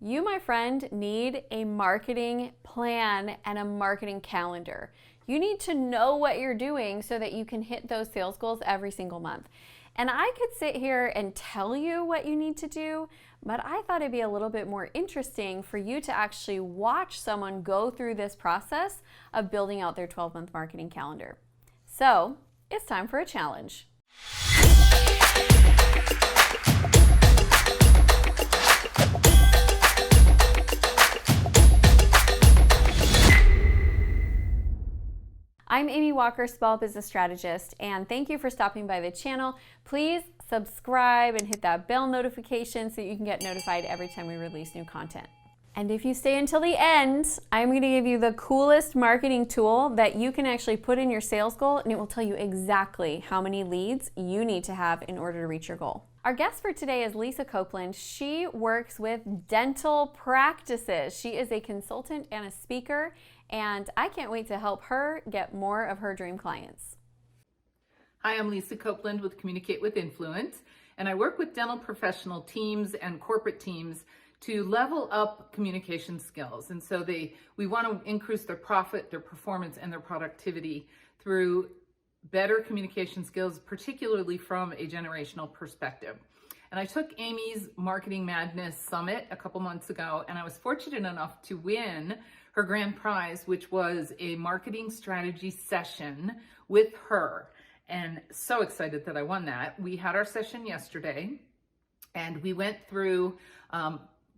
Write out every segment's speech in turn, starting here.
You, my friend, need a marketing plan and a marketing calendar. You need to know what you're doing so that you can hit those sales goals every single month. And I could sit here and tell you what you need to do, but I thought it'd be a little bit more interesting for you to actually watch someone go through this process of building out their 12-month marketing calendar. So it's time for a challenge. I'm Amy Walker, Small Business Strategist, and thank you for stopping by the channel. Please subscribe and hit that bell notification so you can get notified every time we release new content. And if you stay until the end, I'm going to give you the coolest marketing tool that you can actually put in your sales goal, and it will tell you exactly how many leads you need to have in order to reach your goal. Our guest for today is Lisa Copeland. She works with dental practices. She is a consultant and a speaker, and I can't wait to help her get more of her dream clients. Hi, I'm Lisa Copeland with Communicate with Influence, and I work with dental professional teams and corporate teams to level up communication skills. And so we want to increase their profit, their performance, and their productivity through better communication skills, particularly from a generational perspective. And I took Amy's Marketing Madness Summit a couple months ago, and I was fortunate enough to win her grand prize, which was a marketing strategy session with her. And so excited that I won that. We had our session yesterday, and we went through,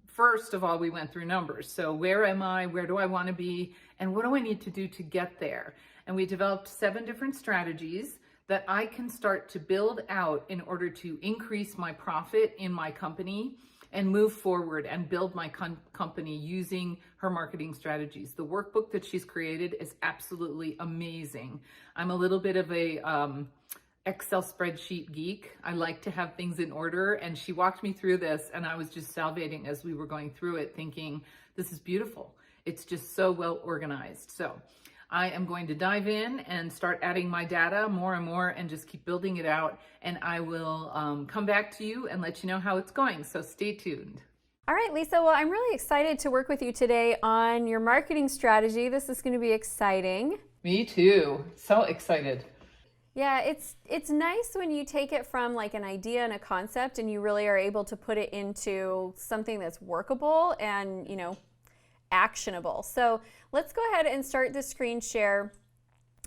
first of all, we went through numbers. So where am I? Where do I want to be? And what do I need to do to get there? And we developed 7 different strategies that I can start to build out in order to increase my profit in my company and move forward and build my company using her marketing strategies. The workbook that she's created is absolutely amazing. I'm a little bit of a Excel spreadsheet geek. I like to have things in order, and she walked me through this, and I was just salivating as we were going through it, thinking, this is beautiful. It's just so well organized. So I am going to dive in and start adding my data more and more and just keep building it out. And I will come back to you and let you know how it's going. So stay tuned. All right, Lisa, well, I'm really excited to work with you today on your marketing strategy. This is going to be exciting. Me too. So excited. Yeah, it's nice when you take it from like an idea and a concept and you really are able to put it into something that's workable and, actionable. So let's go ahead and start the screen share.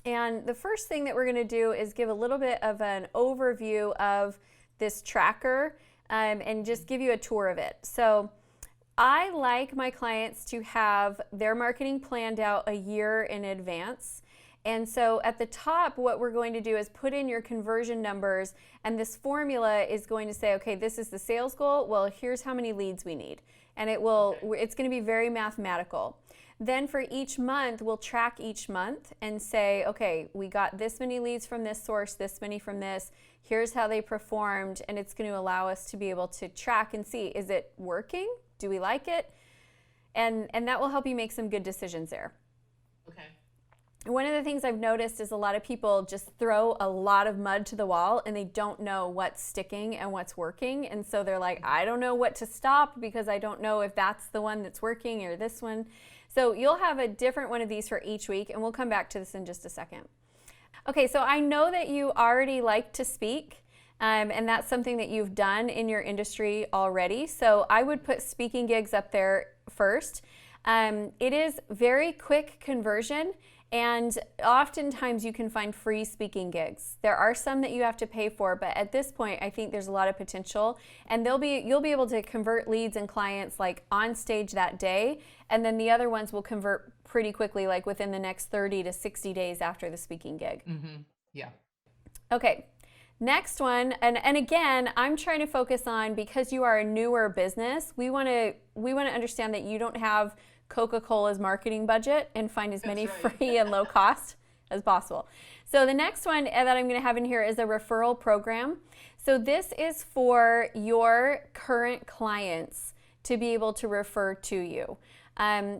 And the first thing that we're going to do is give a little bit of an overview of this tracker and just give you a tour of it. So I like my clients to have their marketing planned out a year in advance. And so at the top, what we're going to do is put in your conversion numbers, and this formula is going to say, okay, this is the sales goal. Well, here's how many leads we need. And it's going to be very mathematical. Then for each month, we'll track each month and say, okay, we got this many leads from this source, this many from this. Here's how they performed. And it's going to allow us to be able to track and see, is it working? Do we like it? And that will help you make some good decisions there. Okay. One of the things I've noticed is a lot of people just throw a lot of mud to the wall and they don't know what's sticking and what's working. And so they're like, I don't know what to stop because I don't know if that's the one that's working or this one. So you'll have a different one of these for each week, and we'll come back to this in just a second. Okay, so I know that you already like to speak, and that's something that you've done in your industry already. So I would put speaking gigs up there first. It is very quick conversion. And oftentimes you can find free speaking gigs. There are some that you have to pay for, but at this point, I think there's a lot of potential. And you'll be able to convert leads and clients like on stage that day. And then the other ones will convert pretty quickly, like within the next 30 to 60 days after the speaking gig. Mm-hmm. Yeah. Okay. Next one, and again, I'm trying to focus on, because you are a newer business, we want to understand that you don't have Coca-Cola's marketing budget and find as many free and low cost as possible. So the next one that I'm going to have in here is a referral program. So this is for your current clients to be able to refer to you.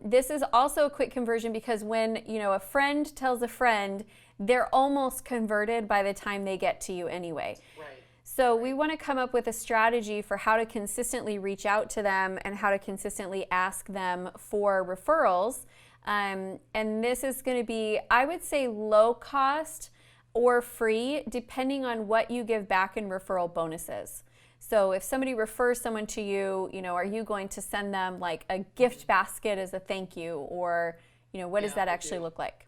This is also a quick conversion because when a friend tells a friend, they're almost converted by the time they get to you anyway. Right. So we want to come up with a strategy for how to consistently reach out to them and how to consistently ask them for referrals. And this is going to be, I would say, low cost or free, depending on what you give back in referral bonuses. So if somebody refers someone to you, are you going to send them like a gift basket as a thank you, or what does that actually look like?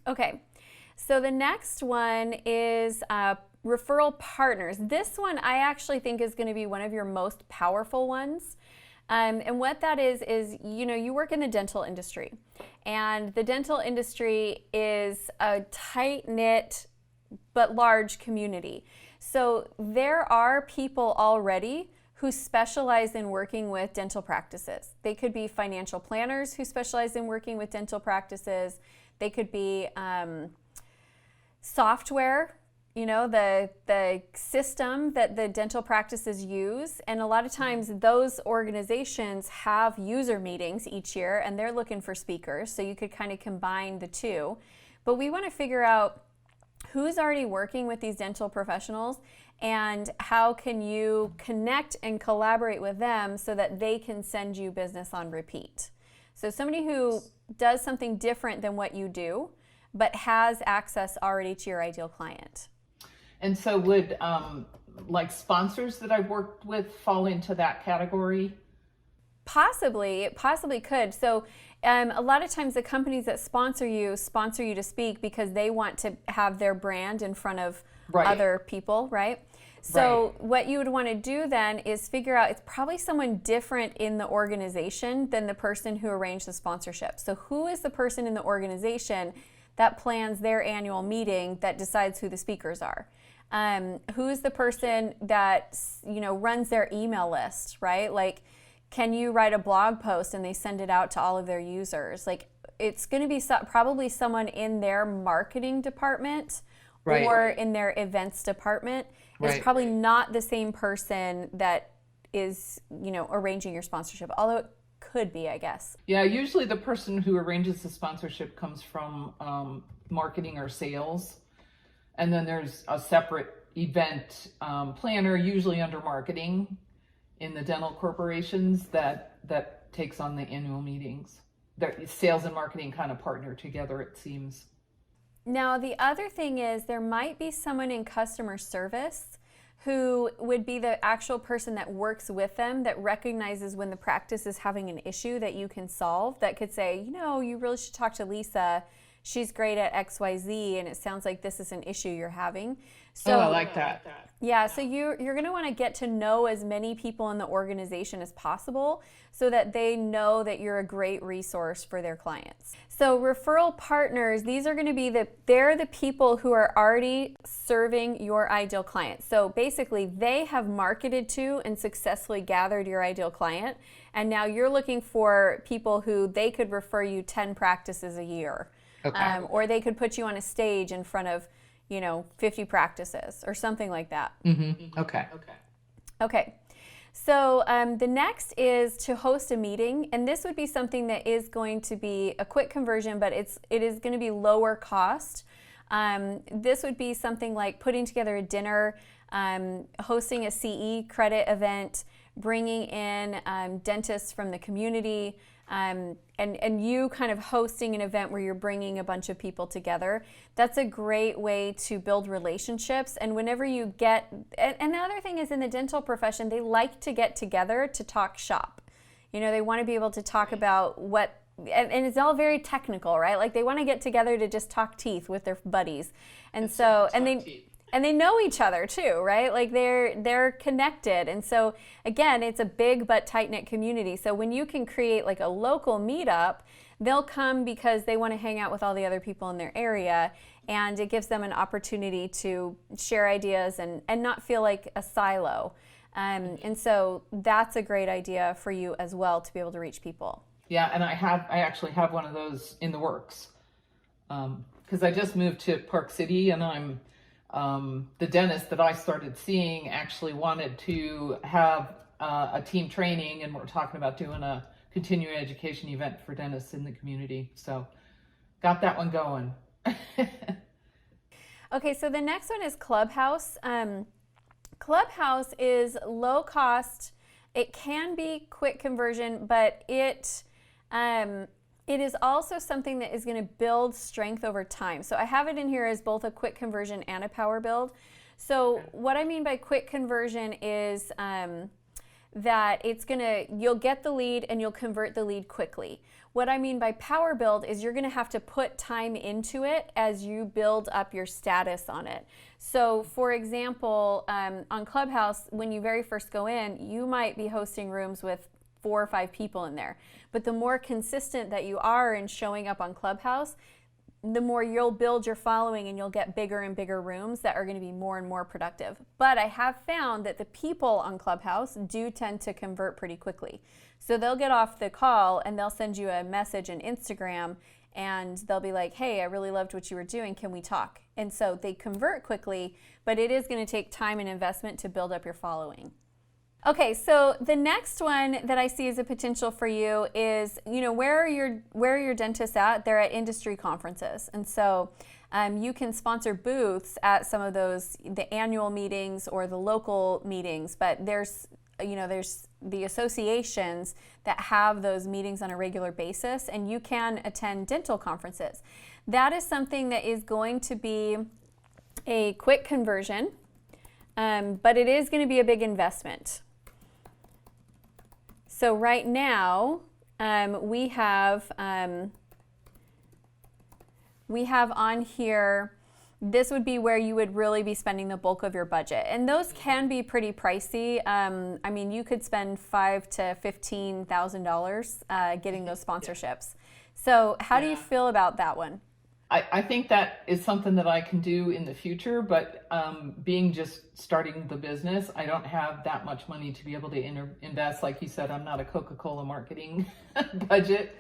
Okay, so the next one is referral partners. This one I actually think is going to be one of your most powerful ones. And what that is you work in the dental industry, and the dental industry is a tight-knit but large community. So there are people already who specialize in working with dental practices. They could be financial planners who specialize in working with dental practices. They could be software, the system that the dental practices use. And a lot of times those organizations have user meetings each year, and they're looking for speakers. So you could kind of combine the two. But we want to figure out who's already working with these dental professionals and how can you connect and collaborate with them so that they can send you business on repeat. So somebody who does something different than what you do, but has access already to your ideal client. And so would like sponsors that I've worked with fall into that category? Possibly, it possibly could. So a lot of times the companies that sponsor you to speak because they want to have their brand in front of other people, right? So what you would want to do then is figure out, it's probably someone different in the organization than the person who arranged the sponsorship. So who is the person in the organization that plans their annual meeting that decides who the speakers are? Who is the person that runs their email list, right? Like, can you write a blog post and they send it out to all of their users? Like, it's going to be probably someone in their marketing department or in their events department. It's probably not the same person that is, arranging your sponsorship, although it could be, I guess. Yeah, usually the person who arranges the sponsorship comes from marketing or sales. And then there's a separate event planner, usually under marketing in the dental corporations that takes on the annual meetings. They're sales and marketing kind of partner together, it seems. Now, the other thing is there might be someone in customer service who would be the actual person that works with them, that recognizes when the practice is having an issue that you can solve, that could say, you really should talk to Lisa. She's great at XYZ, and it sounds like this is an issue you're having. So, I like that. Yeah, so you're going to want to get to know as many people in the organization as possible so that they know that you're a great resource for their clients. So referral partners, these are going to be they're the people who are already serving your ideal client. So basically, they have marketed to and successfully gathered your ideal client, and now you're looking for people who they could refer you 10 practices a year. Okay. Or they could put you on a stage in front of 50 practices or something like that. Mm-hmm. Okay. So the next is to host a meeting, and this would be something that is going to be a quick conversion, but it is going to be lower cost. This would be something like putting together a dinner, hosting a CE credit event, bringing in dentists from the community, and you kind of hosting an event where you're bringing a bunch of people together. That's a great way to build relationships. And whenever you and the other thing is, in the dental profession, they like to get together to talk shop. They want to be able to talk about and it's all very technical, right? Like, they want to get together to just talk teeth with their buddies. And they know each other too, right? Like, they're connected. And so again, it's a big but tight-knit community. So when you can create like a local meetup, they'll come because they want to hang out with all the other people in their area, and it gives them an opportunity to share ideas and not feel like a silo. And so that's a great idea for you as well, to be able to reach people. Yeah, and I actually have one of those in the works. Because I just moved to Park City, and I'm the dentist that I started seeing actually wanted to have a team training, and we're talking about doing a continuing education event for dentists in the community. So got that one going. Okay, so the next one is Clubhouse. Clubhouse is low cost. It can be quick conversion, but it is also something that is going to build strength over time. So I have it in here as both a quick conversion and a power build. So what I mean by quick conversion is that you'll get the lead and you'll convert the lead quickly. What I mean by power build is you're going to have to put time into it as you build up your status on it. So for example, on Clubhouse, when you very first go in, you might be hosting rooms with 4 or 5 people in there. But the more consistent that you are in showing up on Clubhouse, the more you'll build your following and you'll get bigger and bigger rooms that are going to be more and more productive. But I have found that the people on Clubhouse do tend to convert pretty quickly. So they'll get off the call and they'll send you a message on Instagram and they'll be like, hey, I really loved what you were doing. Can we talk? And so they convert quickly, but it is going to take time and investment to build up your following. Okay, so the next one that I see as a potential for you is, where are your dentists at? They're at industry conferences. And so you can sponsor booths at some of those, the annual meetings or the local meetings, but there's the associations that have those meetings on a regular basis, and you can attend dental conferences. That is something that is going to be a quick conversion, but it is going to be a big investment. So right now, we have on here, this would be where you would really be spending the bulk of your budget. And those can be pretty pricey. I mean, you could spend $5,000 to $15,000 getting those sponsorships. So how do you feel about that one? I think that is something that I can do in the future, but being just starting the business, I don't have that much money to be able to invest. Like you said, I'm not a Coca-Cola marketing budget.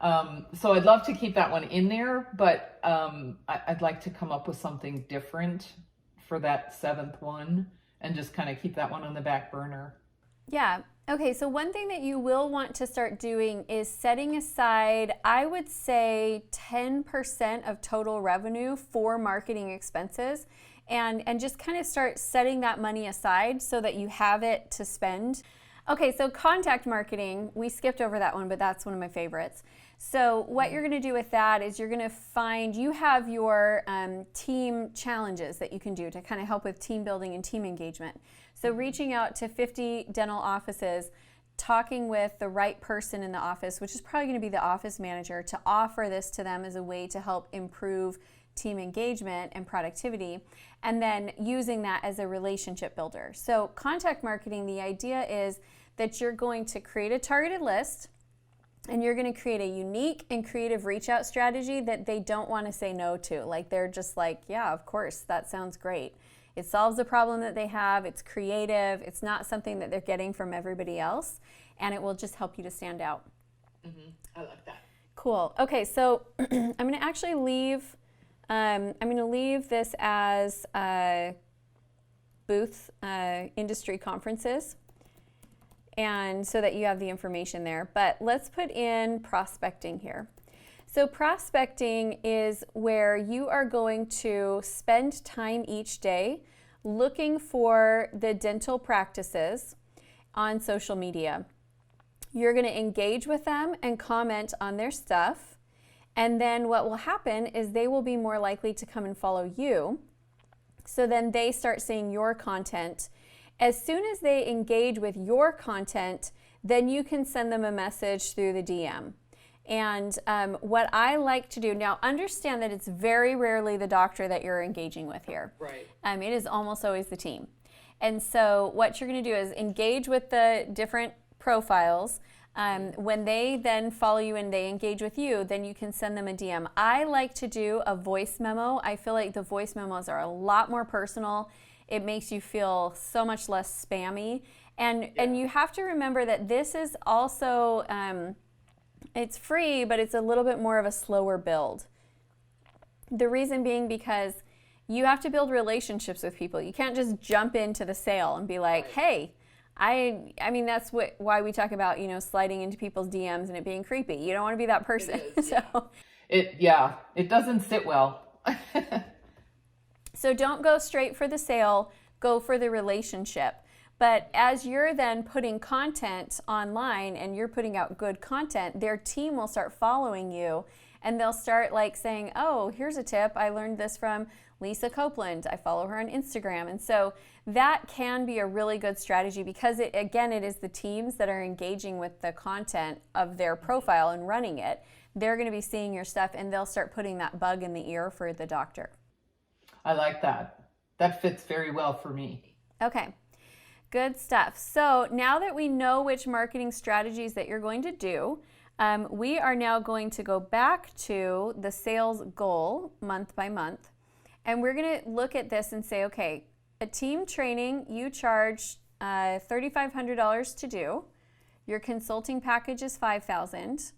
So I'd love to keep that one in there, but I'd like to come up with something different for that 7th one and just kind of keep that one on the back burner. Yeah. Okay, so one thing that you will want to start doing is setting aside, I would say 10% of total revenue for marketing expenses, and just kind of start setting that money aside so that you have it to spend. Okay, so contact marketing, we skipped over that one, but that's one of my favorites. So what you're going to do with that is you're going to you have your team challenges that you can do to kind of help with team building and team engagement. So reaching out to 50 dental offices, talking with the right person in the office, which is probably going to be the office manager, to offer this to them as a way to help improve team engagement and productivity, and then using that as a relationship builder. So contact marketing, the idea is that you're going to create a targeted list and you're going to create a unique and creative reach out strategy that they don't want to say no to. Like they're just like, yeah, of course, that sounds great. It solves the problem that they have. It's creative. It's not something that they're getting from everybody else, and it will just help you to stand out. Mm-hmm. I like that. Cool. Okay, so I'm going to actually leave. I'm going to leave this as booth industry conferences, and so that you have the information there. But let's put in prospecting here. So prospecting is where you are going to spend time each day looking for the dental practices on social media. You're going to engage with them and comment on their stuff. And then what will happen is they will be more likely to come and follow you. So then they start seeing your content. As soon as they engage with your content, then you can send them a message through the DM. And what I like to do, now understand that it's very rarely the doctor that you're engaging with here. Right. It is almost always the team. And so what you're going to do is engage with the different profiles. When they then follow you and they engage with you, then you can send them a DM. I like to do a voice memo. I feel like the voice memos are a lot more personal. It makes you feel so much less spammy. And you have to remember that this is also... it's free, but it's a little bit more of a slower build. The reason being because you have to build relationships with people. You can't just jump into the sale and be like, hey, I mean, that's why we talk about, sliding into people's DMs and it being creepy. You don't want to be that person. It is, yeah. It doesn't sit well. So don't go straight for the sale. go for the relationship. But as you're then putting content online and you're putting out good content, their team will start following you, and they'll start like saying, oh, here's a tip. I learned this from Lisa Copeland. I follow her on Instagram. And so that can be a really good strategy because it is the teams that are engaging with the content of their profile and running it. They're going to be seeing your stuff, and they'll start putting that bug in the ear for the doctor. I like that. That fits very well for me. Okay. Good stuff. So now that we know which marketing strategies that you're going to do, we are now going to go back to the sales goal month by month. And we're going to look at this and say, okay, a team training, you charge $3,500 to do. Your consulting package is $5,000.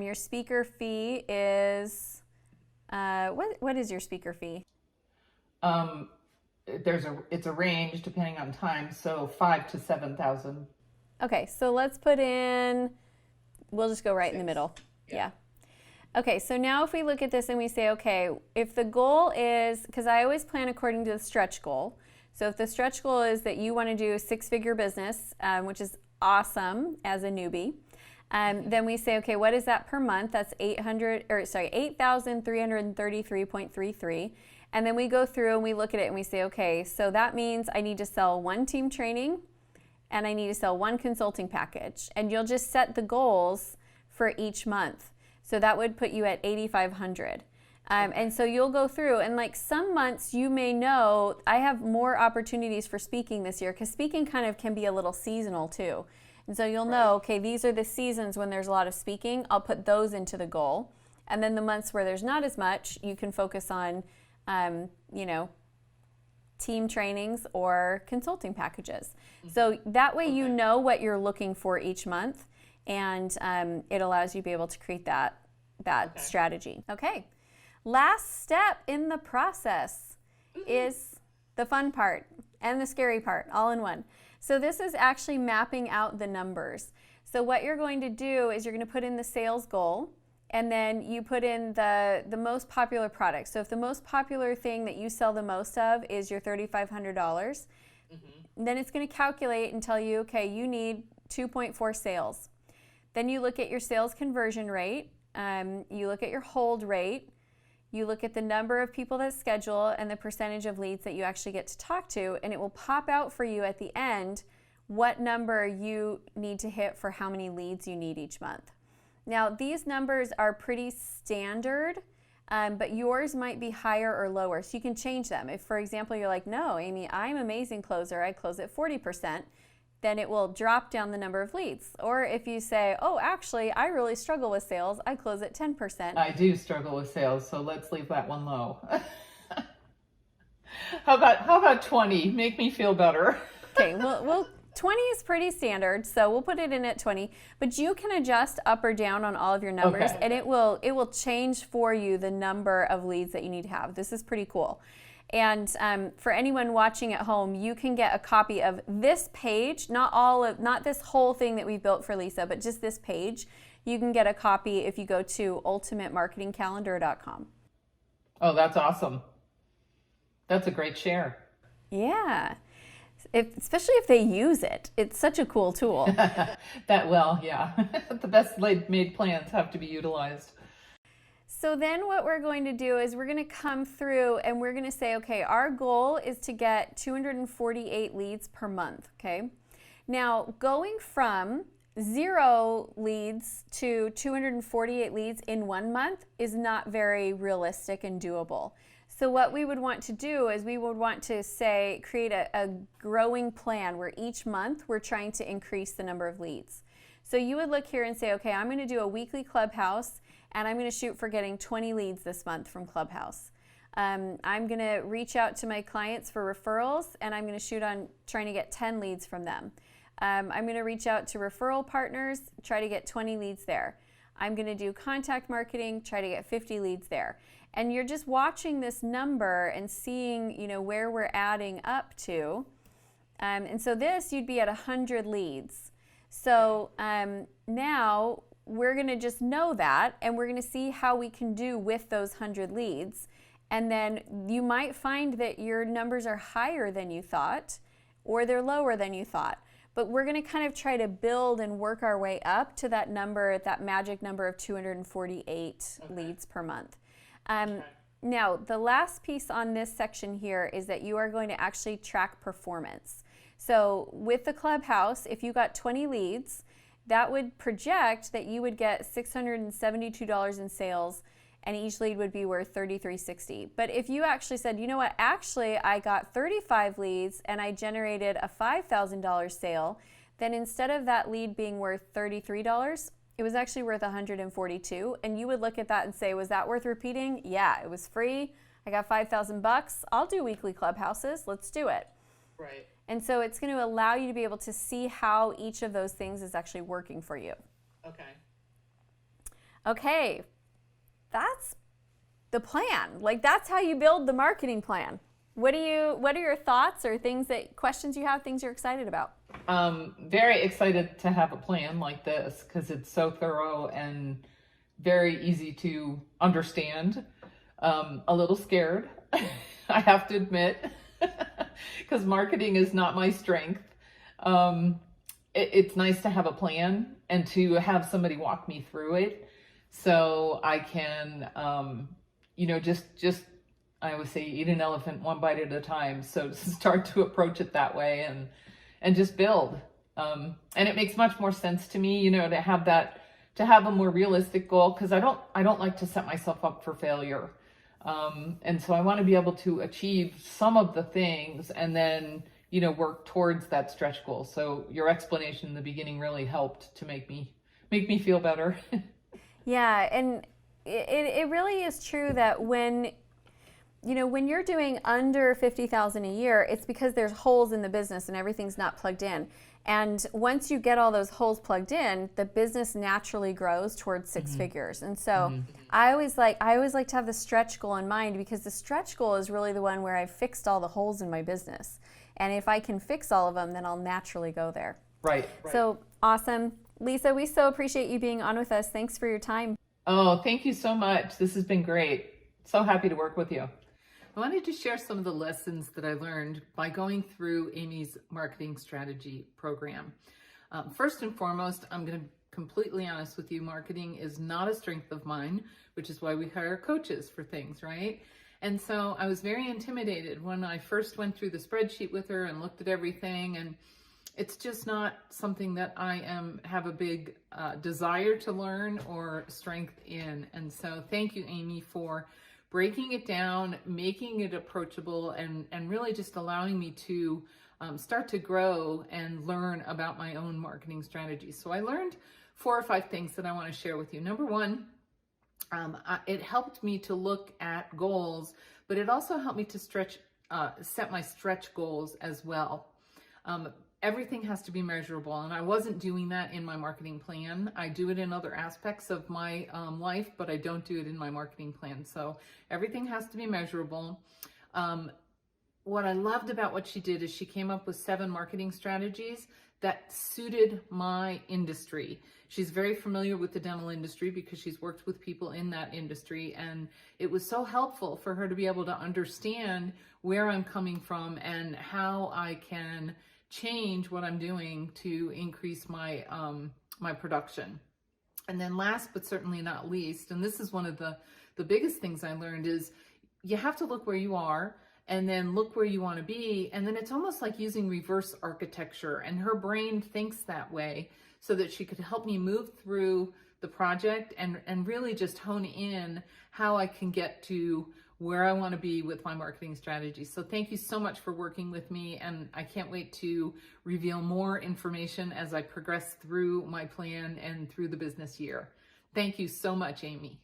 Your speaker fee is, what is your speaker fee? It's a range depending on time, so $5,000 to $7,000. Okay, so let's put in, we'll just go right in the middle. Yeah. Okay, so now if we look at this and we say, okay, if the goal is, because I always plan according to the stretch goal. So if the stretch goal is that you want to do a 6-figure business, which is awesome as a newbie, then we say, okay, what is that per month? That's $8,333.33. And then we go through and we look at it and we say, okay, so that means I need to sell 1 team training and I need to sell 1 consulting package. And you'll just set the goals for each month. So that would put you at $8,500. And so you'll go through, and like some months you may know, I have more opportunities for speaking this year, because speaking kind of can be a little seasonal too. And so you'll know, okay, these are the seasons when there's a lot of speaking. I'll put those into the goal. And then the months where there's not as much, you can focus on team trainings or consulting packages. So that way you know what you're looking for each month, and it allows you to be able to create that strategy. Okay, last step in the process is the fun part and the scary part all in one. So this is actually mapping out the numbers. So what you're going to do is you're going to put in the sales goal, and then you put in the most popular product. So if the most popular thing that you sell the most of is your $3,500, then it's going to calculate and tell you, okay, you need 2.4 sales. Then you look at your sales conversion rate, you look at your hold rate, you look at the number of people that schedule and the percentage of leads that you actually get to talk to, and it will pop out for you at the end what number you need to hit for how many leads you need each month. Now, these numbers are pretty standard, but yours might be higher or lower, so you can change them. If, for example, you're like, no, Amy, I'm an amazing closer, I close at 40%, then it will drop down the number of leads. Or if you say, oh, actually, I really struggle with sales, I close at 10%. I do struggle with sales, so let's leave that one low. How about 20? Make me feel better. Okay, well 20 is pretty standard, so we'll put it in at 20, but you can adjust up or down on all of your numbers, and it will change for you the number of leads that you need to have. This is pretty cool. And for anyone watching at home, you can get a copy of this page, not this whole thing that we built for Lisa, but just this page. You can get a copy if you go to ultimatemarketingcalendar.com. Oh, that's awesome. That's a great share. Yeah. Especially if they use it. It's such a cool tool. Yeah. The best made plans have to be utilized. So then what we're going to do is we're going to come through and we're going to say, okay, our goal is to get 248 leads per month, okay? Now, going from 0 leads to 248 leads in 1 month is not very realistic and doable. So what we would want to do is we would want to create a growing plan where each month we're trying to increase the number of leads. So you would look here and say, okay, I'm going to do a weekly Clubhouse, and I'm going to shoot for getting 20 leads this month from Clubhouse. I'm going to reach out to my clients for referrals, and I'm going to shoot on trying to get 10 leads from them. I'm going to reach out to referral partners, try to get 20 leads there. I'm going to do contact marketing, try to get 50 leads there. And you're just watching this number and seeing, where we're adding up to. And so this, you'd be at 100 leads. So now we're going to just know that, and we're going to see how we can do with those 100 leads. And then you might find that your numbers are higher than you thought, or they're lower than you thought. But we're going to kind of try to build and work our way up to that number, that magic number of 248 leads per month. Now, the last piece on this section here is that you are going to actually track performance. So with the Clubhouse, if you got 20 leads, that would project that you would get $672 in sales, and each lead would be worth $33.60. But if you actually said, you know what, actually I got 35 leads and I generated a $5,000 sale, then instead of that lead being worth $33, it was actually worth $142. And you would look at that and say, was that worth repeating? Yeah, it was free. I got $5,000. I'll do weekly Clubhouses. Let's do it. Right. And so it's going to allow you to be able to see how each of those things is actually working for you. Okay. Okay. That's the plan. Like, that's how you build the marketing plan. What are your thoughts or questions you have, things you're excited about? Very excited to have a plan like this because it's so thorough and very easy to understand. A little scared, I have to admit, because marketing is not my strength. It's nice to have a plan and to have somebody walk me through it so I can, just I always say eat an elephant one bite at a time. So start to approach it that way and just build. And it makes much more sense to me, to have a more realistic goal, because I don't like to set myself up for failure. And so I want to be able to achieve some of the things and then, work towards that stretch goal. So your explanation in the beginning really helped to make me feel better. Yeah, and it really is true that when you're doing under $50,000 a year, it's because there's holes in the business and everything's not plugged in. And once you get all those holes plugged in, the business naturally grows towards six figures. And so I always like to have the stretch goal in mind, because the stretch goal is really the one where I've fixed all the holes in my business. And if I can fix all of them, then I'll naturally go there. Right. So awesome. Lisa, we so appreciate you being on with us. Thanks for your time. Oh, thank you so much. This has been great. So happy to work with you. I wanted to share some of the lessons that I learned by going through Amy's marketing strategy program. First and foremost, I'm going to be completely honest with you. Marketing is not a strength of mine, which is why we hire coaches for things, right? And so I was very intimidated when I first went through the spreadsheet with her and looked at everything, and it's just not something that I have a big desire to learn or strength in. And so thank you, Amy, for breaking it down, making it approachable, and really just allowing me to start to grow and learn about my own marketing strategies. So I learned 4 or 5 things that I want to share with you. Number one, it helped me to look at goals, but it also helped me to set my stretch goals as well. Everything has to be measurable, and I wasn't doing that in my marketing plan. I do it in other aspects of my life, but I don't do it in my marketing plan. So everything has to be measurable. What I loved about what she did is she came up with 7 marketing strategies that suited my industry. She's very familiar with the dental industry because she's worked with people in that industry, and it was so helpful for her to be able to understand where I'm coming from and how I can change what I'm doing to increase my my production. And then last but certainly not least, and this is one of the biggest things I learned, is you have to look where you are and then look where you want to be. And then it's almost like using reverse architecture, and her brain thinks that way so that she could help me move through the project and really just hone in how I can get to where I want to be with my marketing strategy. So thank you so much for working with me, and I can't wait to reveal more information as I progress through my plan and through the business year. Thank you so much, Amy.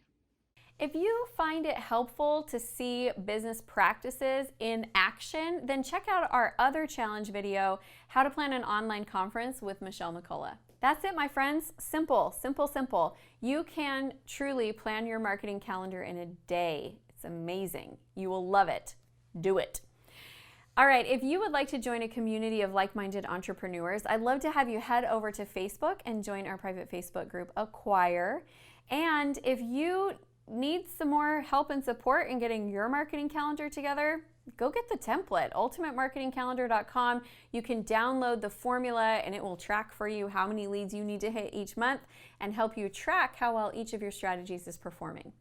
If you find it helpful to see business practices in action, then check out our other challenge video, How to Plan an Online Conference with Michelle McCullough. That's it, my friends. Simple, simple, simple. You can truly plan your marketing calendar in a day. It's amazing. You will love it. Do it. All right, if you would like to join a community of like-minded entrepreneurs, I'd love to have you head over to Facebook and join our private Facebook group, Acquire. And if you need some more help and support in getting your marketing calendar together, go get the template, ultimatemarketingcalendar.com. You can download the formula and it will track for you how many leads you need to hit each month and help you track how well each of your strategies is performing.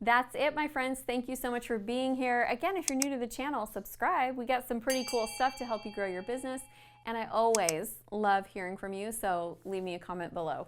That's it, my friends. Thank you so much for being here. Again, if you're new to the channel, subscribe. We got some pretty cool stuff to help you grow your business. And I always love hearing from you, so leave me a comment below.